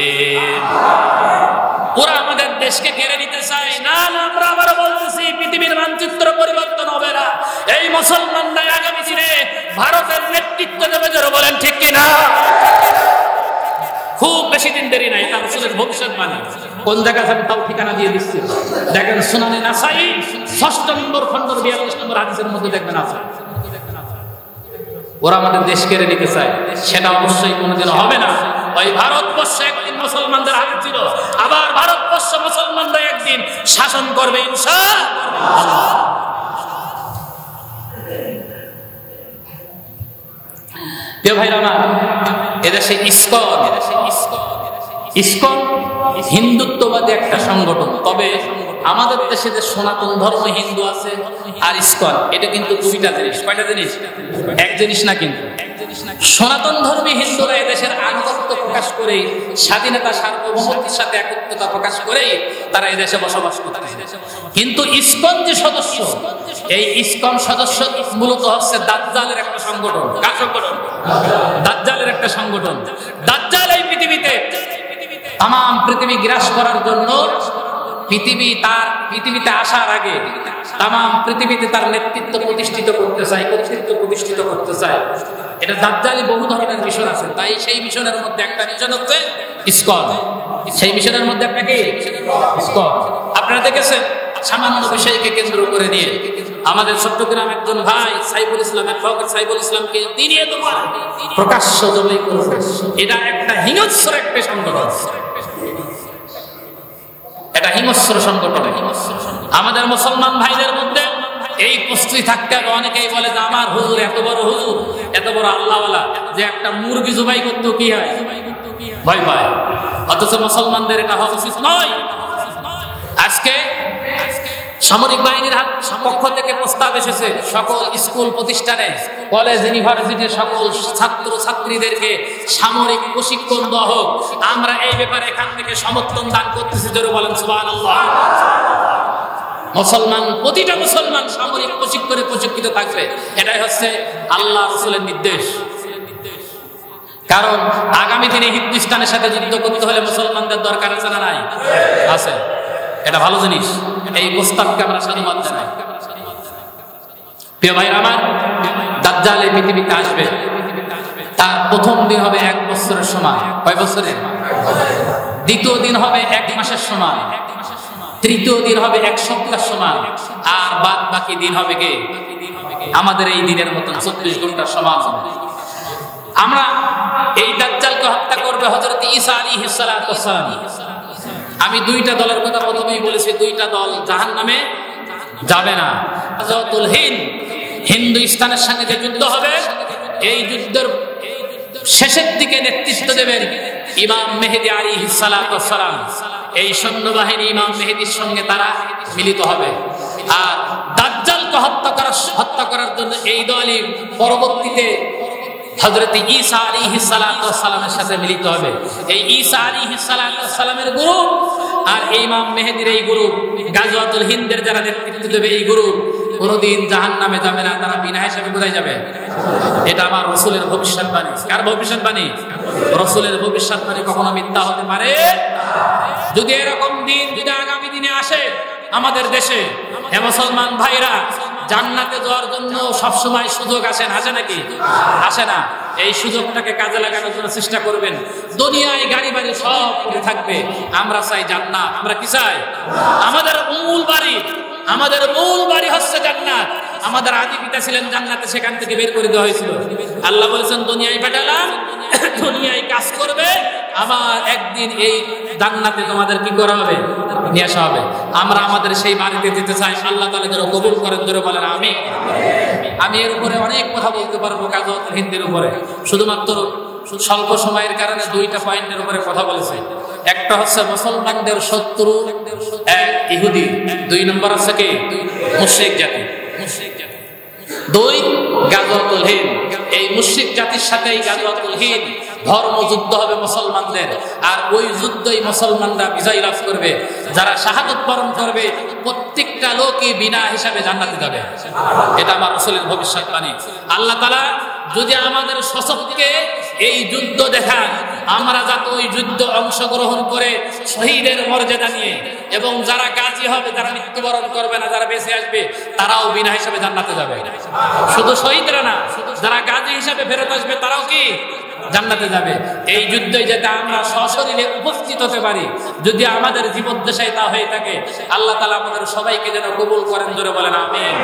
ওরা আমাদের দেশকে কেড়ে নিতে চায় না। আমরা আবার বলতেছি পৃথিবীর মানচিত্র পরিবর্তন হবে। মুসলমানরা আগামী দিনে ভারতের নেতৃত্ব দেবে, যারা বলেন ঠিক কিনা? খুব বেশি দিন দেরি নাই, এটা রাসূলের ভবিষ্যৎবাণী। কোন জায়গা আমি তাও ঠিকানা দিয়ে দিচ্ছি, দেখেন সুনানে নাসাই ৬ষ্ঠ নম্বর খণ্ড ৪২ নম্বর হাদিসের মধ্যে দেখবেন আছে। ওরা আমাদের দেশ কেড়ে নিতে চায়, সেটা অবশ্যই কোনোদিন হবে না। ওই ভারতবর্ষ একদিন মুসলমানদের হাতে ছিল, আবার ভারতবর্ষ মুসলমানরা একদিন শাসন করবে ইনশাআল্লাহ। প্রিয় ভাইরা আমার, এদেশে ইসকন হিন্দুত্ববাদী একটা সংগঠন। তবে আমাদের দেশে যে সনাতন ধর্ম হিন্দু আছে আর ইসকন, এটা কিন্তু দুইটা জিনিস। কয়টা জিনিস? এক জিনিস না। কিন্তু সনাতন ধর্মী হিন্দুরা এদেশের আনুগত্য প্রকাশ করে, স্বাধীনতা সার্বভৌমত্বের সাথে একত্রতা প্রকাশ করে তারা এদেশে বসবাস করতে। কিন্তু ইসকন যে সদস্য, এই ইসকন সদস্য মূলত হচ্ছে দাজ্জালের একটা সংগঠন। কার সংগঠন? দাজ্জালের একটা সংগঠন। দাজ্জাল এই পৃথিবীতে তাম পৃথিবী গ্রাস করার জন্য পৃথিবীতে আসার আগে তাম পৃথিবীতে তার নেতৃত্ব প্রতিষ্ঠিত করতে চায়, কর্তৃত্ব প্রতিষ্ঠিত করতে চায়। এটা দাজ্জালি বহু ধরনের মিশন আছে, তাই সেই মিশনের মধ্যে একটা মিশন হচ্ছে ইসকন। সেই মিশনের মধ্যে আপনাকে ইসকন, আপনারা দেখেছেন সামান্য বিষয়কে কেন্দ্র করে নিয়ে আমাদের চট্টগ্রাম একজন ভাই সাইফুল ইসলাম, অ্যাডভোকেট সাইফুল ইসলামকে দিনে তোমার প্রকাশ্য জবাই করেছে। এটা একটা হিংস্র একটা সংগঠন, এটা হিংস্র সংগঠন। আমাদের মুসলমান ভাইদের মধ্যে এই প্রস্তুতি থাকতে হবে। অনেকেই বলে যে আমার হুজুর এত বড় হুজুর, এত বড় আল্লাহওয়ালা, যে একটা মুরগি জবাই করতেও কি হয়, ভয় পায়। অথচ মুসলমানদের এটা হওয়া উচিত নয়। আজকে সামরিক বাহিনীর পক্ষ থেকে প্রস্তাব এসেছে সকল স্কুল প্রতিষ্ঠানে, কলেজ, ইউনিভার্সিটির সকল ছাত্র ছাত্রীদেরকে সামরিক প্রশিক্ষণ দেওয়া হোক। আমরা এই ব্যাপারে এখান থেকে সমর্থন দান করতেছি, জোরে বলেন সুবহানাল্লাহ। মুসলমান, প্রতিটা মুসলমান সামরিক প্রশিক্ষণে প্রশিক্ষিত থাকবে, এটাই হচ্ছে আল্লাহ রাসূলের নির্দেশ। কারণ আগামী দিনে হিন্দুস্তানের সাথে যুদ্ধ করতে হলে মুসলমানদের দরকার আছে না নাই? আছে। এটা ভালো জিনিস, এই প্রস্তাবকে আমরা সাধুবাদ জানাই। প্রিয় ভাইরা আমার, দাজ্জাল এই পৃথিবীতে আসবে, তার প্রথম দিন হবে 1 বছরের সময়। কয় বছরের? দ্বিতীয় দিন হবে 1 মাসের সময়, তৃতীয় দিন হবে 1 সপ্তাহের সময়, আর বাদ বাকি দিন হবে কে? আমাদের এই দিনের মতন 24 ঘন্টার সময়। আমরা এই দাজ্জালকে হত্যা করবে হযরত ঈসা আলাইহিস সালাতু ওয়াস সালাম। আমি দুইটা দলের কথা প্রথমেই বলেছি, দুইটা দল জাহান্নামে যাবে না। গাজওয়াতুল হিন্দ, হিন্দুস্তানের সঙ্গে যে যুদ্ধ হবে, এই যুদ্ধের শেষের দিকে নেতৃত্ব দেবেন ইমাম মেহেদী আলাইহিস সালাতু ওয়াস সালাম। এই সৈন্যবাহিনী ইমাম মেহেদীর সঙ্গে তারা মিলিত হবে। আর দাজ্জালকে হত্যা করার জন্য এই দলই পরবর্তীতে হযরত ঈসা আলাইহিস সালাতু ওয়াস সালামের সাথে মিলিত হবে। এই ঈসা আলাইহিস সালাতু ওয়াস সালামের গ্রুপ আর ইমাম মেহেদীর এই গ্রুপ, গাজওয়াতুল হিন্দের যারা নেতৃত্ব দেবে এই গ্রুপ, কোনদিন জাহান্নামে যাবে না, তারা বিনা হিসাবে কোথায় যাবে? এটা আমার রাসূলের ভবিষ্যৎবাণী। কার ভবিষ্যৎবাণী? রাসূলের ভবিষ্যৎবাণী কখনো মিথ্যা হতে পারে? যদি এরকম দিন যদি আগামী দিনে আসে আমাদের দেশে, হে মুসলমান ভাইরা, জান্নাতে যাওয়ার জন্য সবসময় সুযোগ আসে না, আসে নাকি? আসে না। এই সুযোগটাকে কাজে লাগানোর জন্য চেষ্টা করবেন। দুনিয়ায় গাড়ি বাড়ি সব পড়ে থাকবে, আমরা চাই জান্নাত। আমরা কি চাই? আমাদের মূল বাড়ি হচ্ছে জান্নাত। আমাদের আদি পিতা ছিলেন জান্নাতে, সেখান থেকে বের করে দেওয়া হয়েছিল। আল্লাহ বলেছেন দুনিয়ায় পাঠালাম, দুনিয়ায় কাজ করবে, আমার একদিন এই জান্নাতে তোমাদের কি করা হবে? নিয়ে আসা হবে। আমরা আমাদের সেই বাড়িতে যেতে চাই। আল্লাহ তাআলা যেন কবুল করেন, জোরে বলেন আমিন। আমি এর উপরে অনেক কথা বলতে পারবো, গাজওয়াতুল হিন্দের উপরে। শুধুমাত্র স্বল্প সময়ের কারণে 2টা পয়েন্টের উপরে কথা বলেছি। একটা হচ্ছে মুসলমানদের শত্রু এক ইহুদি, 2 নম্বর হচ্ছে কি? মুশরিক জাতি। 2 গাজওয়াতুল হিন্দ। এই মুশরিক জাতির সাথে এই গাজওয়াতুল হিন্দ ধর্মযুদ্ধ হবে মুসলমানদের, আর ওই যুদ্ধই মুসলমানরা বিজয় লাভ করবে। যারা শাহাদাত বরণ করবে প্রত্যেকটা লোকই বিনা হিসাবে জান্নাতে যাবে। এটা আমার রাসূলের ভবিষ্যৎবাণী। আল্লাহ তাআলা যদি আমাদের সশক্তকে এই যুদ্ধ দেখান, আমরা যাতে ওই যুদ্ধ অংশগ্রহণ করে শহীদের মর্যাদা নিয়ে, এবং যারা গাজী হবে, যারা মৃত্যুবরণ করবে না, যারা বেঁচে আসবে, তারাও বিনা হিসাবে জান্নাতে যাবে। শুধু শহীদরা না, যারা গাজী হিসাবে ফেরত আসবে তারাও কি জান্নাতে যাবে। এই যুদ্ধে যাতে আমরা সশরীরে উপস্থিত হতে পারি, যদি আমাদের জীবদ্দশায় তা হয়ে থাকে, আল্লাহ তাআলা আমাদের সবাইকে যেন কবুল করেন। জোরে বলেন আমিন।